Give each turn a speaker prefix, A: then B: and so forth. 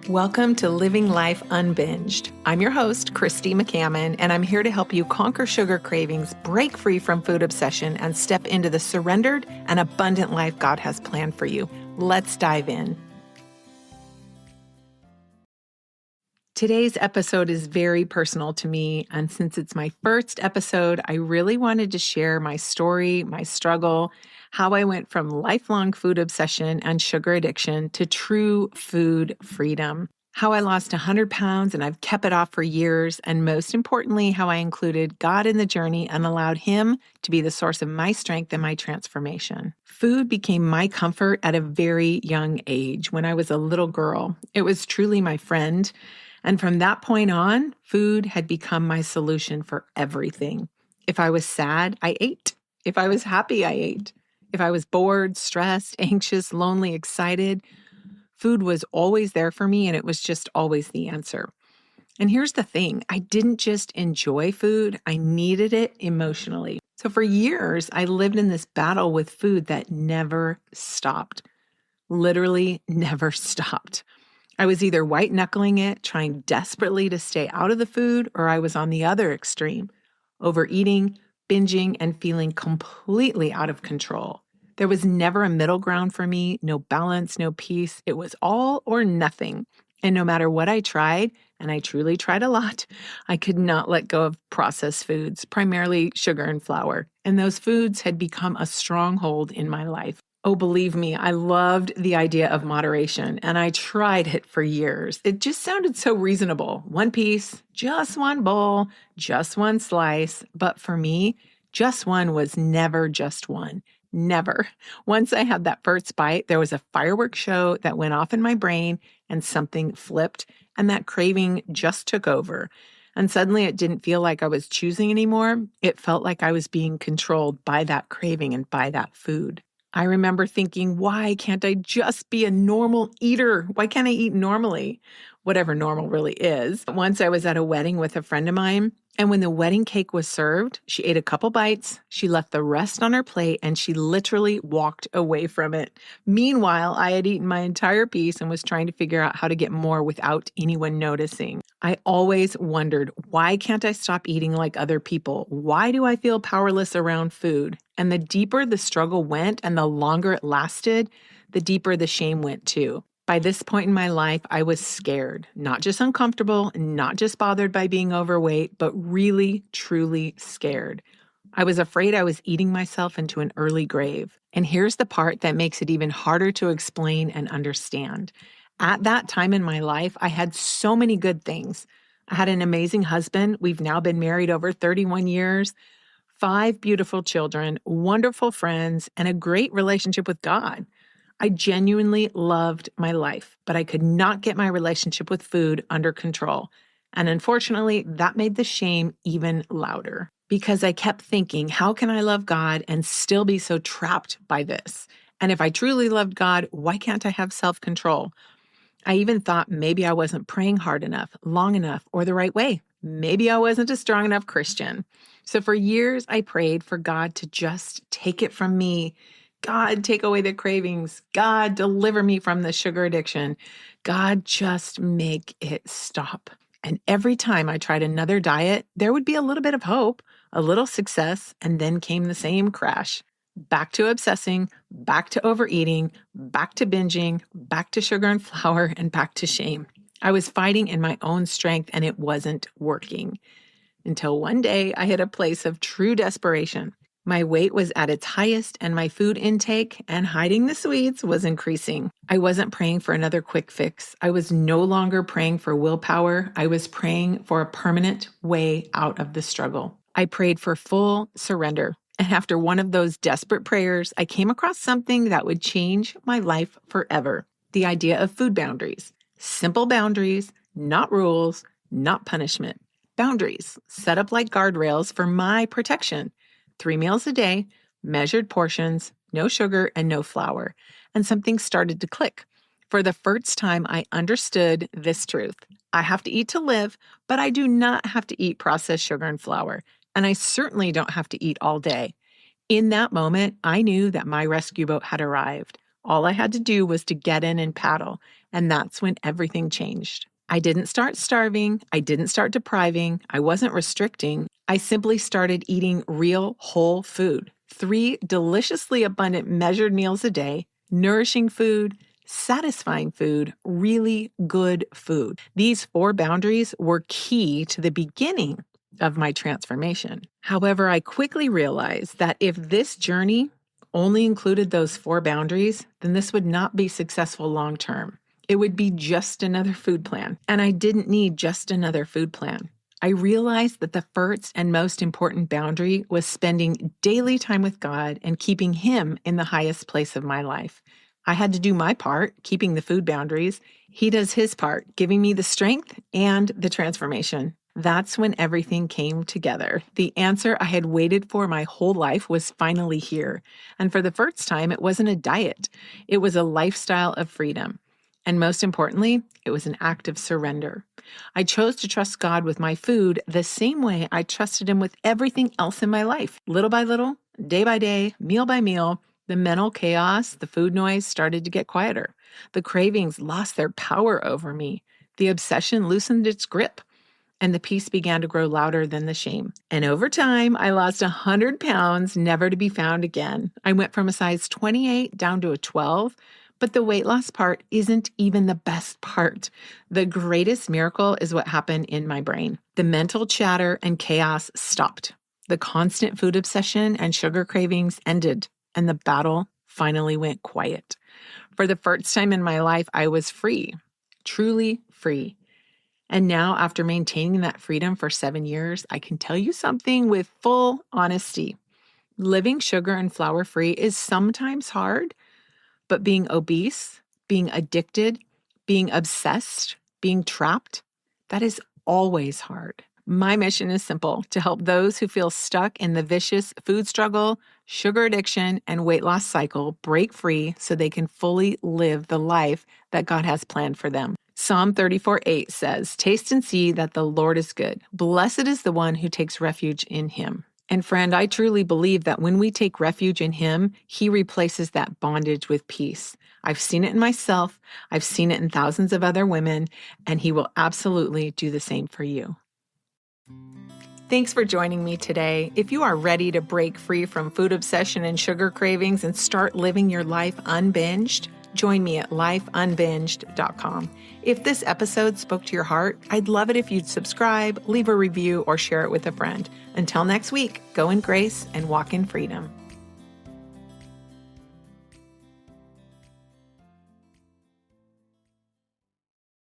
A: Welcome to Living Life Unbinged. I'm your host, Christy McCammon, and I'm here to help you conquer sugar cravings, break free from food obsession, and step into the surrendered and abundant life God has planned for you. Let's dive in. Today's episode is very personal to me, and since it's my first episode, I really wanted to share my story, my struggle, how I went from lifelong food obsession and sugar addiction to true food freedom, how I lost 100 pounds and I've kept it off for years, and most importantly, how I included God in the journey and allowed Him to be the source of my strength and my transformation. Food became my comfort at a very young age when I was a little girl. It was truly my friend. And from that point on, food had become my solution for everything. If I was sad, I ate. If I was happy, I ate. If I was bored, stressed, anxious, lonely, excited, food was always there for me, and it was just always the answer. And here's the thing, I didn't just enjoy food, I needed it emotionally. So for years, I lived in this battle with food that never stopped. Literally never stopped. I was either white-knuckling it, trying desperately to stay out of the food, or I was on the other extreme, overeating, binging, and feeling completely out of control. There was never a middle ground for me, no balance, no peace. It was all or nothing. And no matter what I tried, and I truly tried a lot, I could not let go of processed foods, primarily sugar and flour. And those foods had become a stronghold in my life. Oh, believe me, I loved the idea of moderation, and I tried it for years. It just sounded so reasonable. One piece, just one bowl, just one slice. But for me, just one was never just one. Never. Once I had that first bite, there was a fireworks show that went off in my brain and something flipped, and that craving just took over. And suddenly it didn't feel like I was choosing anymore. It felt like I was being controlled by that craving and by that food. I remember thinking, why can't I just be a normal eater? Why can't I eat normally? Whatever normal really is. Once I was at a wedding with a friend of mine, and when the wedding cake was served, she ate a couple bites, she left the rest on her plate, and she literally walked away from it. Meanwhile, I had eaten my entire piece and was trying to figure out how to get more without anyone noticing. I always wondered, why can't I stop eating like other people? Why do I feel powerless around food? And the deeper the struggle went and the longer it lasted, the deeper the shame went too. By this point in my life, I was scared, not just uncomfortable, not just bothered by being overweight, but really, truly scared. I was afraid I was eating myself into an early grave. And here's the part that makes it even harder to explain and understand. At that time in my life, I had so many good things. I had an amazing husband. We've now been married over 31 years, 5 beautiful children, wonderful friends, and a great relationship with God. I genuinely loved my life, but I could not get my relationship with food under control. And unfortunately, that made the shame even louder because I kept thinking, how can I love God and still be so trapped by this? And if I truly loved God, why can't I have self-control? I even thought maybe I wasn't praying hard enough, long enough, or the right way. Maybe I wasn't a strong enough Christian. So for years, I prayed for God to just take it from me. God, take away the cravings. God, deliver me from the sugar addiction. God, just make it stop. And every time I tried another diet, there would be a little bit of hope, a little success, and then came the same crash. Back to obsessing, back to overeating, back to binging, back to sugar and flour, and back to shame. I was fighting in my own strength, and it wasn't working. Until one day, I hit a place of true desperation. My weight was at its highest, and my food intake and hiding the sweets was increasing. I wasn't praying for another quick fix. I was no longer praying for willpower. I was praying for a permanent way out of the struggle. I prayed for full surrender. And after one of those desperate prayers, I came across something that would change my life forever. The idea of food boundaries. Simple boundaries, not rules, not punishment. Boundaries set up like guardrails for my protection. 3 meals a day, measured portions, no sugar and no flour. And something started to click. For the first time, I understood this truth. I have to eat to live, but I do not have to eat processed sugar and flour. And I certainly don't have to eat all day. In that moment, I knew that my rescue boat had arrived. All I had to do was to get in and paddle, and that's when everything changed. I didn't start starving. I didn't start depriving. I wasn't restricting. I simply started eating real whole food. 3 deliciously abundant measured meals a day, nourishing food, satisfying food, really good food. These 4 boundaries were key to the beginning of my transformation. However, I quickly realized that if this journey only included those 4 boundaries, then this would not be successful long term. It would be just another food plan. And I didn't need just another food plan. I realized that the first and most important boundary was spending daily time with God and keeping Him in the highest place of my life. I had to do my part, keeping the food boundaries. He does His part, giving me the strength and the transformation. That's when everything came together. The answer I had waited for my whole life was finally here. And for the first time, it wasn't a diet. It was a lifestyle of freedom. And most importantly, it was an act of surrender. I chose to trust God with my food the same way I trusted Him with everything else in my life. Little by little, day by day, meal by meal, the mental chaos, the food noise started to get quieter. The cravings lost their power over me. The obsession loosened its grip. And the peace began to grow louder than the shame. And over time, I lost 100 pounds, never to be found again. I went from a size 28 down to a 12. But the weight loss part isn't even the best part. The greatest miracle is what happened in my brain. The mental chatter and chaos stopped. The constant food obsession and sugar cravings ended, and the battle finally went quiet. For the first time in my life, I was free, truly free. And now, after maintaining that freedom for 7 years, I can tell you something with full honesty. Living sugar and flour free is sometimes hard. But being obese, being addicted, being obsessed, being trapped, that is always hard. My mission is simple: to help those who feel stuck in the vicious food struggle, sugar addiction, and weight loss cycle break free so they can fully live the life that God has planned for them. Psalm 34:8 says, "Taste and see that the Lord is good. Blessed is the one who takes refuge in Him." And friend, I truly believe that when we take refuge in Him, He replaces that bondage with peace. I've seen it in myself. I've seen it in thousands of other women, and He will absolutely do the same for you. Thanks for joining me today. If you are ready to break free from food obsession and sugar cravings and start living your life unbinged, join me at lifeunbinged.com. If this episode spoke to your heart, I'd love it if you'd subscribe, leave a review, or share it with a friend. Until next week, go in grace and walk in freedom.